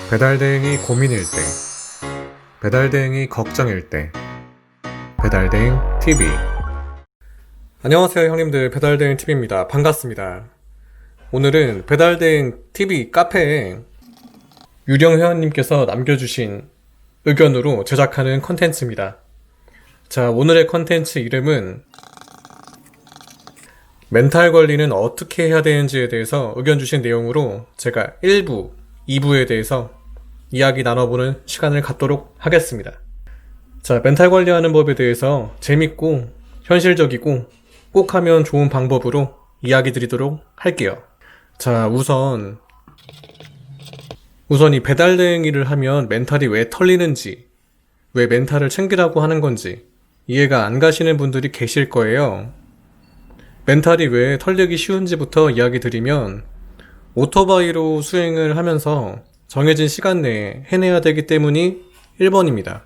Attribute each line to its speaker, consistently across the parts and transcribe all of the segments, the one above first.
Speaker 1: 배달대행이 고민일 때, 배달대행이 걱정일 때, 배달대행 TV. 안녕하세요 형님들, 배달대행 TV입니다. 반갑습니다. 오늘은 배달대행 TV 카페에 유령 회원님께서 남겨주신 의견으로 제작하는 컨텐츠입니다. 자, 오늘의 컨텐츠 이름은 멘탈 관리는 어떻게 해야 되는지에 대해서 의견 주신 내용으로 제가 1부, 2부에 대해서 이야기 나눠보는 시간을 갖도록 하겠습니다. 자, 멘탈 관리하는 법에 대해서 재밌고 현실적이고 꼭 하면 좋은 방법으로 이야기 드리도록 할게요. 자, 우선 이 배달 대행 일을 하면 멘탈이 왜 털리는지, 왜 멘탈을 챙기라고 하는 건지 이해가 안 가시는 분들이 계실 거예요. 멘탈이 왜 털리기 쉬운지부터 이야기 드리면, 오토바이로 수행을 하면서 정해진 시간 내에 해내야 되기 때문이 1번입니다.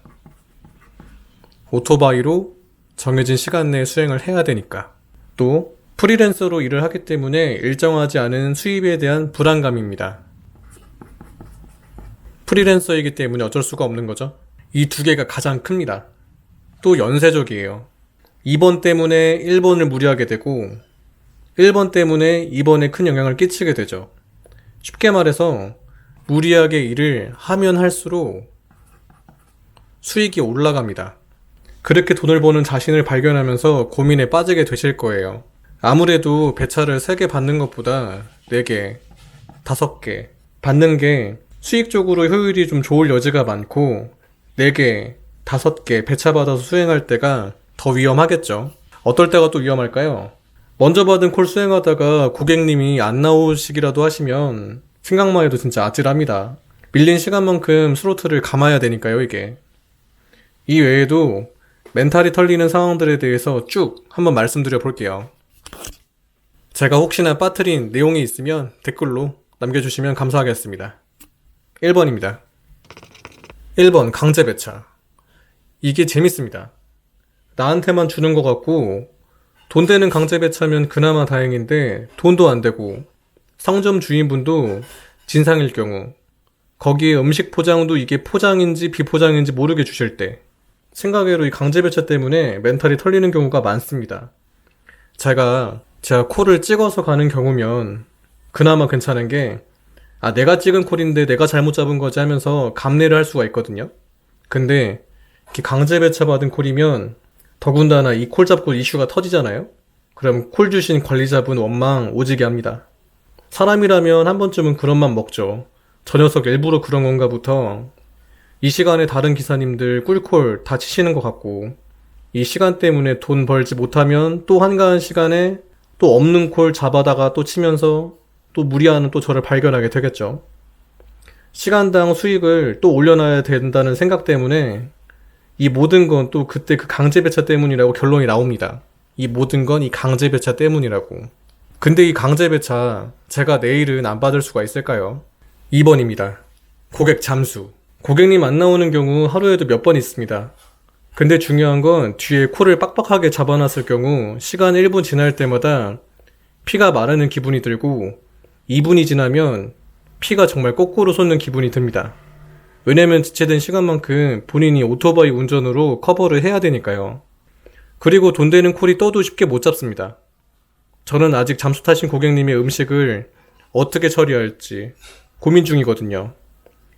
Speaker 1: 오토바이로 정해진 시간 내에 수행을 해야 되니까. 또 프리랜서로 일을 하기 때문에 일정하지 않은 수입에 대한 불안감입니다. 프리랜서이기 때문에 어쩔 수가 없는 거죠. 이 두 개가 가장 큽니다. 또 연쇄적이에요. 2번 때문에 1번을 무리하게 되고 1번 때문에 2번에 큰 영향을 끼치게 되죠. 쉽게 말해서 무리하게 일을 하면 할수록 수익이 올라갑니다. 그렇게 돈을 버는 자신을 발견하면서 고민에 빠지게 되실 거예요. 아무래도 배차를 3개 받는 것보다 4개, 5개 받는 게 수익적으로 효율이 좀 좋을 여지가 많고, 4개, 5개 배차 받아서 수행할 때가 더 위험하겠죠. 어떨 때가 또 위험할까요? 먼저 받은 콜 수행하다가 고객님이 안 나오시기라도 하시면 생각만 해도 진짜 아찔합니다. 밀린 시간만큼 스로틀을 감아야 되니까요, 이게. 이 외에도 멘탈이 털리는 상황들에 대해서 쭉 한번 말씀드려 볼게요. 제가 혹시나 빠뜨린 내용이 있으면 댓글로 남겨주시면 감사하겠습니다. 1번입니다. 1번 강제 배차. 이게 재밌습니다. 나한테만 주는 것 같고 돈 되는 강제 배차면 그나마 다행인데 돈도 안 되고 상점 주인분도 진상일 경우, 거기에 음식 포장도 이게 포장인지 비포장인지 모르게 주실 때, 생각외로 이 강제 배차 때문에 멘탈이 털리는 경우가 많습니다. 제가 콜을 찍어서 가는 경우면 그나마 괜찮은 게, 내가 찍은 콜인데 내가 잘못 잡은 거지 하면서 감내를 할 수가 있거든요. 근데 이렇게 강제 배차 받은 콜이면 더군다나 이 콜 잡고 이슈가 터지잖아요. 그럼 콜 주신 관리자분 원망 오지게 합니다. 사람이라면 한 번쯤은 그런 맘 먹죠. 저 녀석 일부러 그런 건가부터, 이 시간에 다른 기사님들 꿀콜 다 치시는 것 같고, 이 시간 때문에 돈 벌지 못하면 또 한가한 시간에 또 없는 콜 잡아다가 또 치면서 또 무리하는 또 저를 발견하게 되겠죠. 시간당 수익을 또 올려놔야 된다는 생각 때문에 이 모든 건 또 그때 그 강제 배차 때문이라고 결론이 나옵니다. 이 모든 건 이 강제 배차 때문이라고. 근데 이 강제 배차 제가 내일은 안 받을 수가 있을까요? 2번입니다. 고객 잠수. 고객님 안 나오는 경우 하루에도 몇 번 있습니다. 근데 중요한 건 뒤에 콜을 빡빡하게 잡아놨을 경우 시간 1분 지날 때마다 피가 마르는 기분이 들고 2분이 지나면 피가 정말 거꾸로 솟는 기분이 듭니다. 왜냐면 지체된 시간만큼 본인이 오토바이 운전으로 커버를 해야 되니까요. 그리고 돈 되는 콜이 떠도 쉽게 못 잡습니다. 저는 아직 잠수 타신 고객님의 음식을 어떻게 처리할지 고민 중이거든요.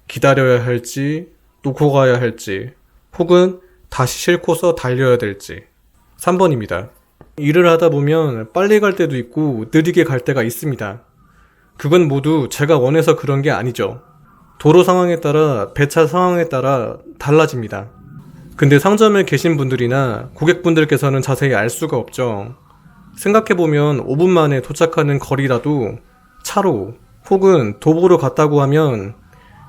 Speaker 1: 기다려야 할지, 놓고 가야 할지, 혹은 다시 싣고서 달려야 될지. 3번입니다. 일을 하다 보면 빨리 갈 때도 있고 느리게 갈 때가 있습니다. 그건 모두 제가 원해서 그런 게 아니죠. 도로 상황에 따라, 배차 상황에 따라 달라집니다. 근데 상점에 계신 분들이나 고객분들께서는 자세히 알 수가 없죠. 생각해보면 5분 만에 도착하는 거리라도 차로 혹은 도보로 갔다고 하면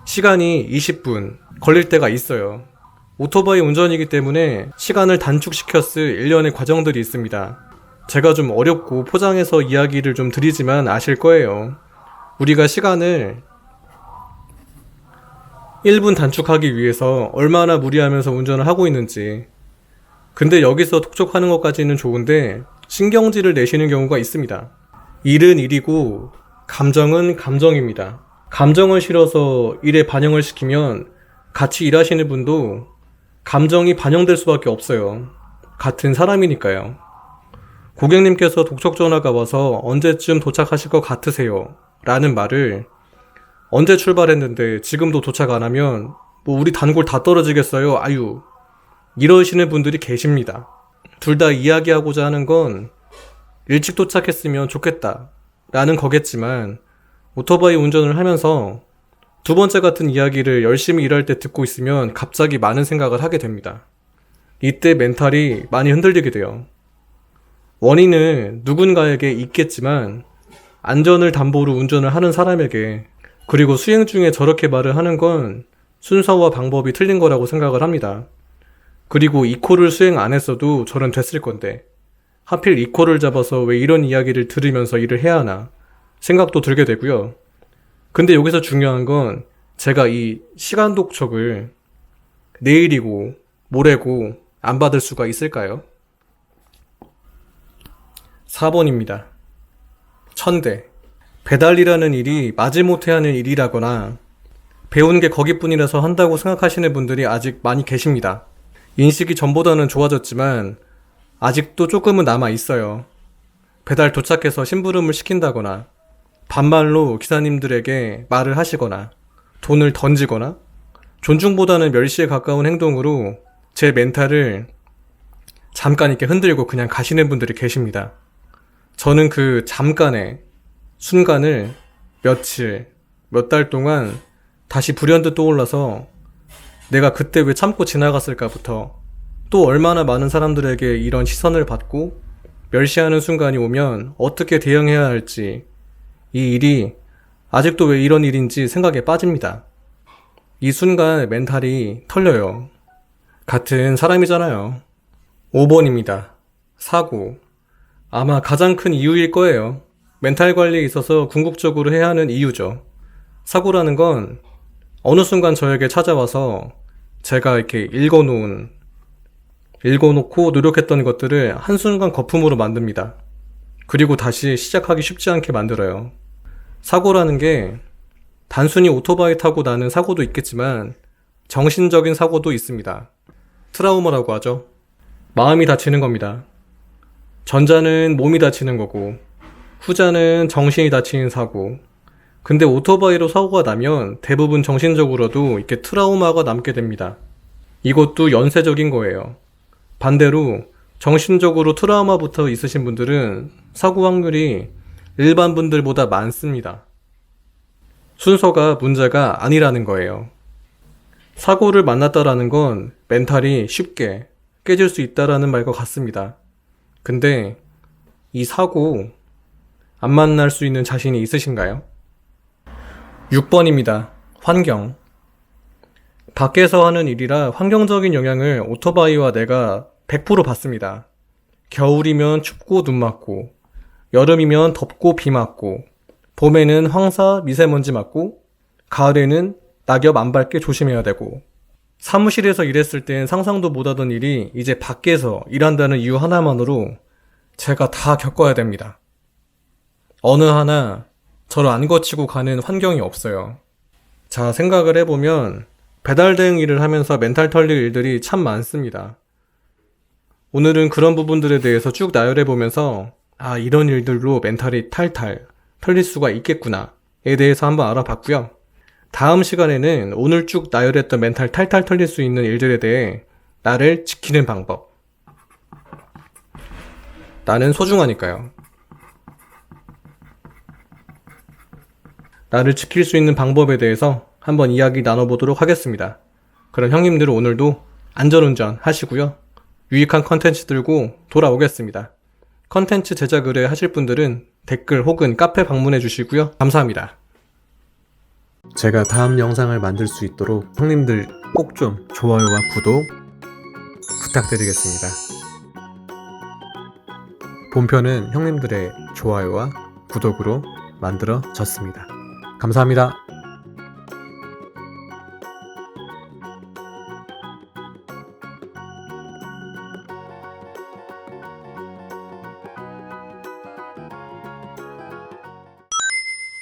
Speaker 1: 시간이 20분 걸릴 때가 있어요. 오토바이 운전이기 때문에 시간을 단축시켰을 일련의 과정들이 있습니다. 제가 좀 어렵고 포장해서 이야기를 좀 드리지만 아실 거예요. 우리가 시간을 1분 단축하기 위해서 얼마나 무리하면서 운전을 하고 있는지. 근데 여기서 톡촉하는 것까지는 좋은데 신경질을 내시는 경우가 있습니다. 일은 일이고 감정은 감정입니다. 감정을 실어서 일에 반영을 시키면 같이 일하시는 분도 감정이 반영될 수밖에 없어요. 같은 사람이니까요. 고객님께서 독촉 전화가 와서 언제쯤 도착하실 것 같으세요? 라는 말을 언제 출발했는데 지금도 도착 안 하면 뭐 우리 단골 다 떨어지겠어요? 아유. 이러시는 분들이 계십니다. 둘 다 이야기하고자 하는 건 일찍 도착했으면 좋겠다 라는 거겠지만 오토바이 운전을 하면서 두 번째 같은 이야기를 열심히 일할 때 듣고 있으면 갑자기 많은 생각을 하게 됩니다. 이때 멘탈이 많이 흔들리게 돼요. 원인은 누군가에게 있겠지만 안전을 담보로 운전을 하는 사람에게, 그리고 수행 중에 저렇게 말을 하는 건 순서와 방법이 틀린 거라고 생각을 합니다. 그리고 이코를 수행 안 했어도 저는 됐을 건데 하필 이코를 잡아서 왜 이런 이야기를 들으면서 일을 해야 하나 생각도 들게 되고요. 근데 여기서 중요한 건 제가 이 시간 독촉을 내일이고 모레고 안 받을 수가 있을까요? 4번입니다. 천대. 배달이라는 일이 마지못해 하는 일이라거나 배운 게 거기뿐이라서 한다고 생각하시는 분들이 아직 많이 계십니다. 인식이 전보다는 좋아졌지만 아직도 조금은 남아 있어요. 배달 도착해서 심부름을 시킨다거나 반말로 기사님들에게 말을 하시거나 돈을 던지거나 존중보다는 멸시에 가까운 행동으로 제 멘탈을 잠깐 이렇게 흔들고 그냥 가시는 분들이 계십니다. 저는 그 잠깐의 순간을 며칠, 몇 달 동안 다시 불현듯 떠올라서 내가 그때 왜 참고 지나갔을까부터, 또 얼마나 많은 사람들에게 이런 시선을 받고 멸시하는 순간이 오면 어떻게 대응해야 할지, 이 일이 아직도 왜 이런 일인지 생각에 빠집니다. 이 순간 멘탈이 털려요. 같은 사람이잖아요. 5번입니다. 사고. 아마 가장 큰 이유일 거예요. 멘탈 관리에 있어서 궁극적으로 해야 하는 이유죠. 사고라는 건 어느 순간 저에게 찾아와서 제가 이렇게 읽어놓고 노력했던 것들을 한순간 거품으로 만듭니다. 그리고 다시 시작하기 쉽지 않게 만들어요. 사고라는 게 단순히 오토바이 타고 나는 사고도 있겠지만 정신적인 사고도 있습니다. 트라우마라고 하죠. 마음이 다치는 겁니다. 전자는 몸이 다치는 거고 후자는 정신이 다치는 사고. 근데 오토바이로 사고가 나면 대부분 정신적으로도 이렇게 트라우마가 남게 됩니다. 이것도 연쇄적인 거예요. 반대로 정신적으로 트라우마부터 있으신 분들은 사고 확률이 일반 분들보다 많습니다. 순서가 문제가 아니라는 거예요. 사고를 만났다라는 건 멘탈이 쉽게 깨질 수 있다라는 말과 같습니다. 근데 이 사고 안 만날 수 있는 자신이 있으신가요? 6번입니다. 환경. 밖에서 하는 일이라 환경적인 영향을 오토바이와 내가 100% 받습니다. 겨울이면 춥고 눈 맞고, 여름이면 덥고 비 맞고, 봄에는 황사 미세먼지 맞고, 가을에는 낙엽 안 밟게 조심해야 되고, 사무실에서 일했을 땐 상상도 못하던 일이 이제 밖에서 일한다는 이유 하나만으로 제가 다 겪어야 됩니다. 어느 하나 저를 안 거치고 가는 환경이 없어요. 자, 생각을 해보면 배달 대행 일을 하면서 멘탈 털릴 일들이 참 많습니다. 오늘은 그런 부분들에 대해서 쭉 나열해보면서 이런 일들로 멘탈이 탈탈 털릴 수가 있겠구나에 대해서 한번 알아봤고요. 다음 시간에는 오늘 쭉 나열했던 멘탈 탈탈 털릴 수 있는 일들에 대해 나를 지키는 방법. 나는 소중하니까요. 나를 지킬 수 있는 방법에 대해서 한번 이야기 나눠보도록 하겠습니다. 그럼 형님들은 오늘도 안전운전 하시고요. 유익한 컨텐츠 들고 돌아오겠습니다. 컨텐츠 제작 의뢰 하실 분들은 댓글 혹은 카페 방문해 주시고요. 감사합니다. 제가 다음 영상을 만들 수 있도록 형님들 꼭 좀 좋아요와 구독 부탁드리겠습니다. 본편은 형님들의 좋아요와 구독으로 만들어졌습니다. 감사합니다.